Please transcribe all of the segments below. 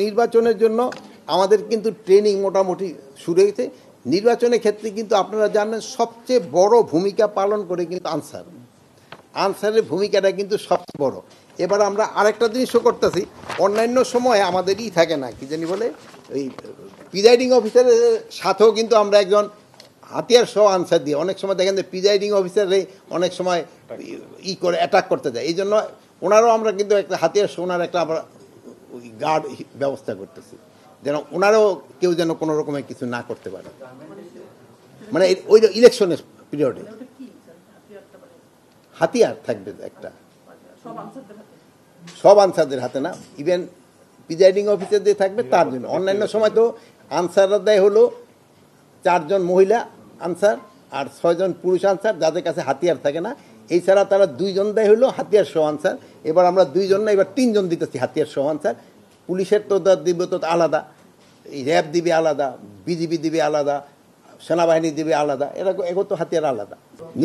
নির্বাচনের জন্য আমাদের কিন্তু ট্রেনিং মোটামুটি শুরু হয়েছে। নির্বাচনের ক্ষেত্রে কিন্তু আপনারা জানেন সবচেয়ে বড় ভূমিকা পালন করে কিন্তু আনসারের ভূমিকাটা কিন্তু সবচেয়ে বড়। এবার আমরা আরেকটা জিনিসও করতেছি, অন্যান্য সময় আমাদেরই থাকে না কি জানি বলে ওই প্রিজাইডিং অফিসারের সাথেও কিন্তু আমরা একজন হাতিয়ার সহ আনসার দিয়ে অনেক সময় দেখেন যে প্রিজাইডিং অফিসারে অনেক সময় করে অ্যাটাক করতে যায়। এই জন্য ওনারও আমরা কিন্তু একটা হাতিয়ার সহ ওনার একটা আবার ওই গার্ড ব্যবস্থা করতেছি, যেন ওনারও কেউ যেন কোনো রকমের কিছু না করতে পারে, মানে ওই ইলেকশনের পিরিয়ডে হাতিয়ার থাকবে একটা, সব আনসারদের হাতে না, ইভেন প্রিজাইডিং অফিসারদের থাকবে তার জন্য। অন্যান্য সময় তো আনসাররা দেয় হলো 4 জন মহিলা আনসার আর 6 জন পুরুষ আনসার যাদের কাছে হাতিয়ার থাকে না। এছাড়া তারা 2 জন দেয় হলো হাতিয়ার সহ আনসার। এবার আমরা 2 জন না, এবার 3 জন দিতেছি হাতিয়ার সহ আনসার। পুলিশের তো দিব তো আলাদা, এই র্যাব দিবে আলাদা, বিজিবি দিবে আলাদা, সেনাবাহিনী দিবে আলাদা, এগো তো হাতিয়ার আলাদা।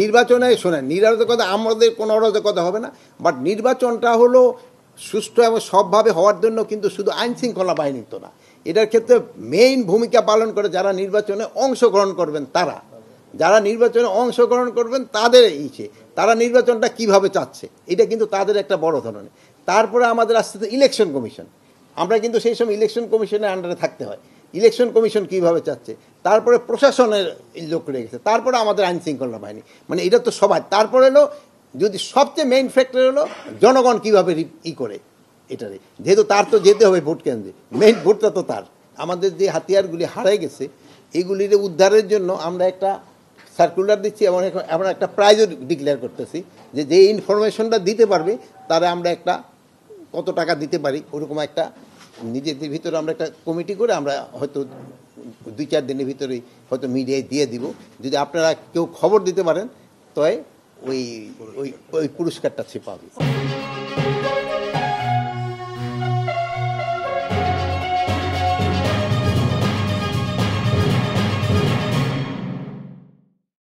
নির্বাচনে শোনেন, নিরাপত্তা আমাদের কোনো অরাজকতা হবে না, বাট নির্বাচনটা হলো সুষ্ঠু এবং সবভাবে হওয়ার জন্য কিন্তু শুধু আইন শৃঙ্খলা বাহিনী তো না, এটার ক্ষেত্রে মেইন ভূমিকা পালন করে যারা নির্বাচনে অংশগ্রহণ করবেন, যারা নির্বাচনে অংশগ্রহণ করবেন তাদের তারা নির্বাচনটা কিভাবে চাচ্ছে এটা কিন্তু তাদের একটা বড় ধরনের। তারপরে আমাদের আসতে ইলেকশন কমিশন, আমরা কিন্তু সেই সময় ইলেকশন কমিশনের আন্ডারে থাকতে হয়। ইলেকশন কমিশন কিভাবে চাচ্ছে, তারপরে প্রশাসনের লোক রেখেছে, তারপরে আমাদের আইন শৃঙ্খলা বাহিনী, মানে এটা তো সবাই। তারপরে হলো যদি সবচেয়ে মেইন ফ্যাক্টর হলো জনগণ কীভাবে করে এটারে, যেহেতু তার তো যেতে হবে ভোট কেন্দ্রে, মেইন ভোটটা তো তার। আমাদের যে হাতিয়ারগুলি হারাই গেছে এগুলির উদ্ধারের জন্য আমরা একটা সার্কুলার দিচ্ছি এবং আমরা একটা প্রাইজও ডিক্লেয়ার করতেছি যে ইনফরমেশনটা দিতে পারবে তারা আমরা একটা কত টাকা দিতে পারি, ওরকম একটা নিজেদের ভিতরে আমরা একটা কমিটি করে আমরা হয়তো 2-4 দিনের ভিতরেই হয়তো মিডিয়ায় দিয়ে দিব। যদি আপনারা কেউ খবর দিতে পারেন তবে ওই পুরস্কারটা সে পাবে।